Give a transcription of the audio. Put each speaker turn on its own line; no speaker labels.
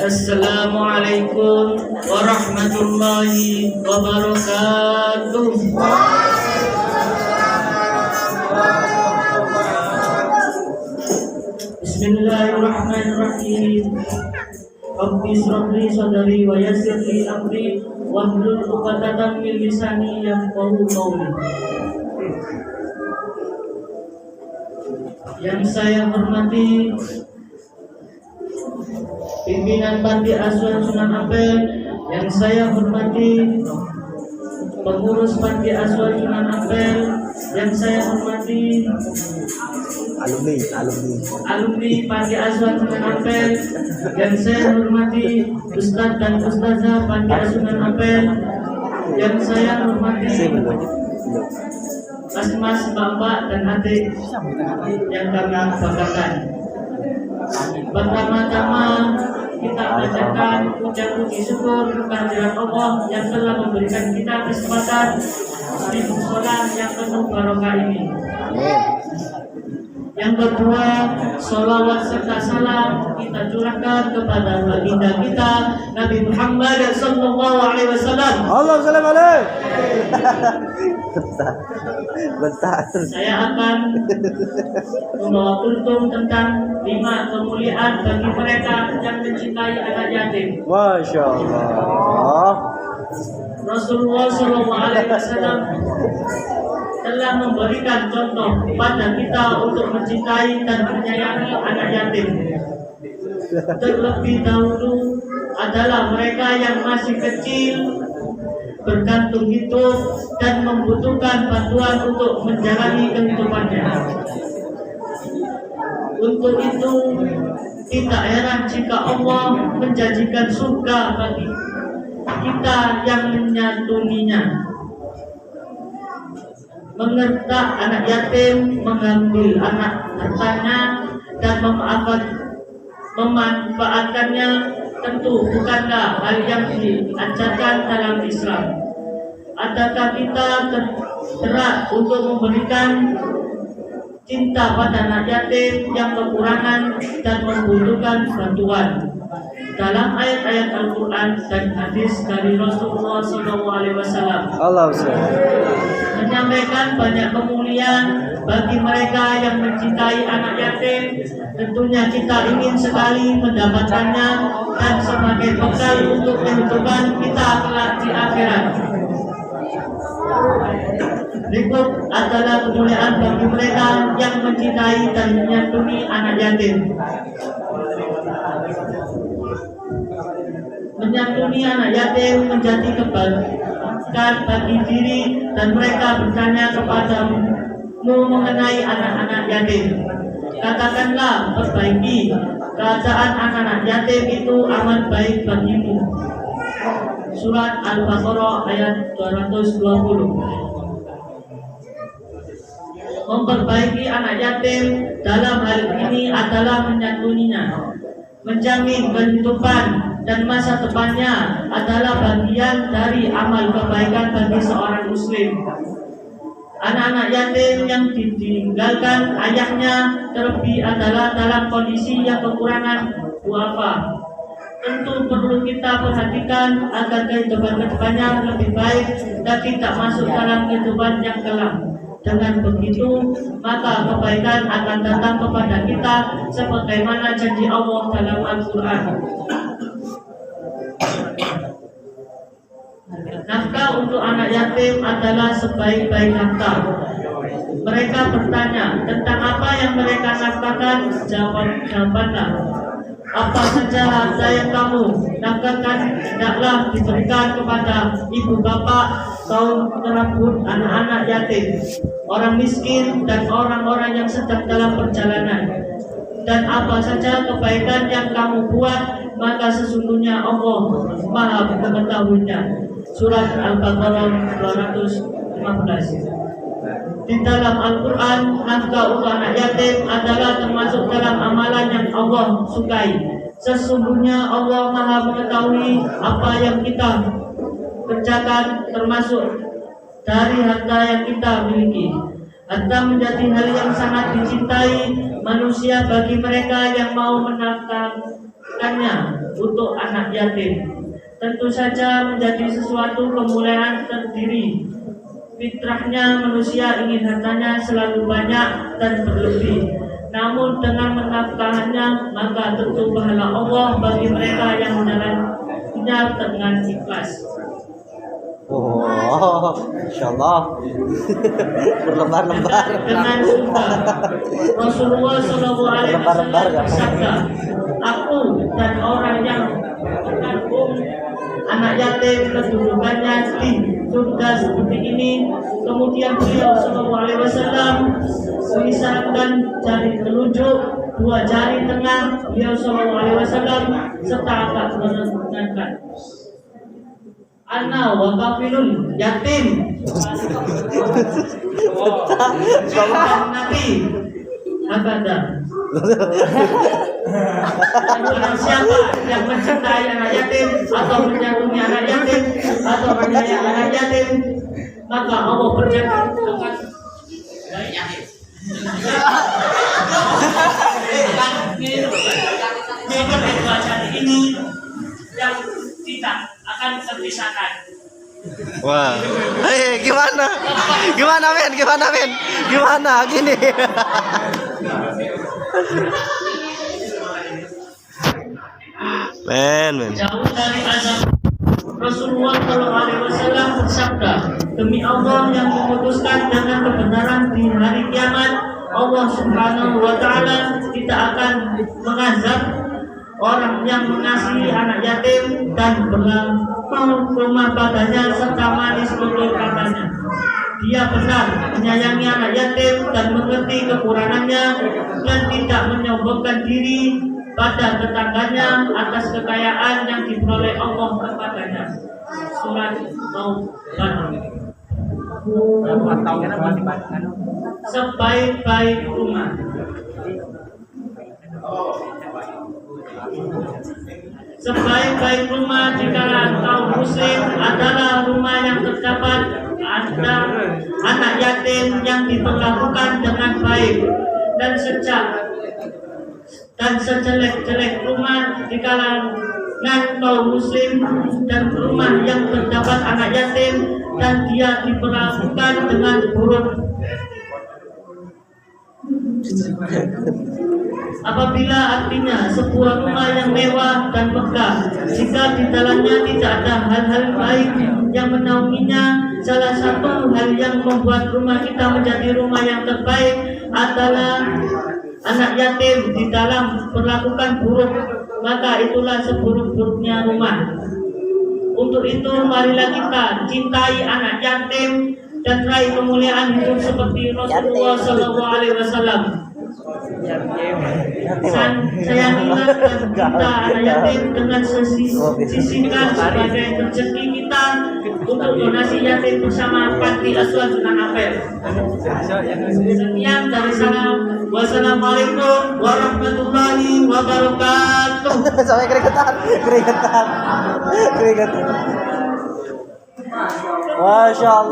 Assalamualaikum warahmatullahi wabarakatuh. Bismillahirrahmanirrahim. Rabbi shrah li sadri wa yassir li amri wahlul 'uqdatam min lisani yafqahu qawli. Yang saya hormati pimpinan Panti Asuhan Sunan Ampel, yang saya hormati pengurus Panti Asuhan Sunan Ampel, yang saya hormati alumni Panti Asuhan Sunan Ampel, yang saya hormati Ustadz dan Ustazah Panti Asuhan Ampel, yang saya hormati mas-mas, bapak dan adik yang kami banggakan. Pertama-tama kita bacakan ucap puji syukur kehadirat Allah yang telah memberikan kita kesempatan di musola yang penuh barokah ini. Yang kedua, sholawat serta salam kita curahkan kepada baginda kita Nabi Muhammad sallallahu alaihi wasallam.
Allahumma shalli alaihi. Bentar.
Saya akan membawa tuntung tentang 5 kemuliaan bagi mereka yang mencintai anak yatim.
Masya Allah.
Rasulullah sallallahu alaihi wasallam telah memberikan contoh pada kita untuk mencintai dan menyayangi anak yatim. Terlebih dahulu adalah mereka yang masih kecil, bergantung hidup dan membutuhkan bantuan untuk menjalani kehidupannya. Untuk itu tidak heran jika Allah menjanjikan surga bagi kita yang menyantuninya. Mengertak anak yatim, mengambil anak hartanya dan memanfaatkannya tentu bukanlah hal yang diajarkan dalam Islam. Adakah kita tergerak untuk memberikan cinta pada anak yatim yang kekurangan dan membutuhkan bantuan? Dalam ayat-ayat Al-Quran dan hadis dari Rasulullah SAW menyampaikan banyak kemuliaan bagi mereka yang mencintai anak yatim. Tentunya kita ingin sekali mendapatkannya dan sebagai bekal untuk kehidupan kita kelak di akhirat. Berikut adalah kemuliaan bagi mereka yang mencintai dan menyantuni anak yatim. Menyantuni anak yatim menjadi kebaikan bagi diri dan mereka bertanya kepadamu mengenai anak-anak yatim. Katakanlah, perbaiki keadaan anak-anak yatim itu amat baik bagimu. Surat Al-Baqarah ayat 220. Memperbaiki anak yatim dalam hal ini adalah menyantuninya. Menjamin kehidupan dan masa depannya adalah bagian dari amal kebaikan bagi seorang muslim. Anak-anak yatim yang ditinggalkan ayahnya terlebih adalah dalam kondisi yang kekurangan duafa. Tentu perlu kita perhatikan agar kehidupan kedepannya lebih baik dan tidak masuk dalam kehidupan yang kelam. Dengan begitu, maka kebaikan akan datang kepada kita sebagaimana janji Allah dalam Al-Quran. Nafkah untuk anak yatim adalah sebaik-baik nafkah. Mereka bertanya tentang apa yang mereka nafkahkan. Jawabanlah, apa saja harta yang kamu nafkahkan hendaklah diberikan kepada ibu bapak, kaum terabut, anak-anak yatim, orang miskin dan orang-orang yang sedang dalam perjalanan. Dan apa saja kebaikan yang kamu buat, maka sesungguhnya Allah Maha mengetahuinya. Surat Al-Baqarah 215. Di dalam Al-Quran, nafkah untuk anak yatim adalah termasuk dalam amalan yang Allah sukai. Sesungguhnya Allah Maha mengetahui apa yang kita kerjakan, termasuk dari harta yang kita miliki. Atau menjadi hal yang sangat dicintai manusia bagi mereka yang mau menafkahkannya untuk anak yatim. Tentu saja menjadi sesuatu kemuliaan tersendiri. Fitrahnya manusia ingin hartanya selalu banyak dan berlebih. Namun dengan menafkahkannya maka tentu pahala Allah bagi mereka yang menjalannya dengan ikhlas.
Oh, insyaallah. Berlembar-lembar.
Dengan sumpah Rasulullah SAW bersabda, aku dan orang yang mengandung anak yatim kedudukannya di surga seperti ini. Kemudian beliau SAW mengisahkan jari telunjuk, dua jari tengah beliau SAW serta akad menentukan ana wa kafilun yatim. Nabi abada. Barang siapa yang mencintai anak yatim atau menyayangi anak yatim atau menyayangi anak yatim, maka Allah berjanji akan yatim. Bacaan ini yang tidak akan terpisahkan.
Wah. Hei, gimana? Gimana, men? Gimana, men? Gimana gini? Men.
Jauh dari azab. Rasulullah SAW bersabda, demi Allah yang memutuskan dengan kebenaran di hari kiamat, Allah Subhanahu wa Ta'ala tidak akan mengazab orang yang mengasihi anak yatim dan berlaku rumah padanya serta manis tutur katanya. Dia benar menyayangi anak yatim dan mengerti kekurangannya dan tidak menyombongkan diri pada tetangganya atas kekayaan yang diperoleh Allah kepadanya. Surat Taubah. Sebaik-baik rumah. Sebaik-baik rumah di kalangan kaum muslim adalah rumah yang terdapat ada anak yatim yang diperlakukan dengan baik, dan sejelek-jelek rumah di kalangan kaum muslim dan rumah yang terdapat anak yatim dan dia diperlakukan dengan buruk. Apabila artinya sebuah rumah yang mewah dan megah, jika di dalamnya tidak ada hal-hal baik yang menaunginya, salah satu hal yang membuat rumah kita menjadi rumah yang terbaik adalah anak yatim di dalam perlakukan buruk, maka itulah seburuk-buruknya rumah. Untuk itu marilah kita cintai anak yatim dan raih kemuliaan hidup seperti Rasulullah SAW. Sayangilah dan cinta anak yatim dengan sisihkan sebagai rezeki kita untuk donasi yatim bersama Panti Asuhan Sunan Ampel. Sekian dari sana. Wassalamualaikum warahmatullahi wabarakatuh.
Sampai keringetan. Masya Allah.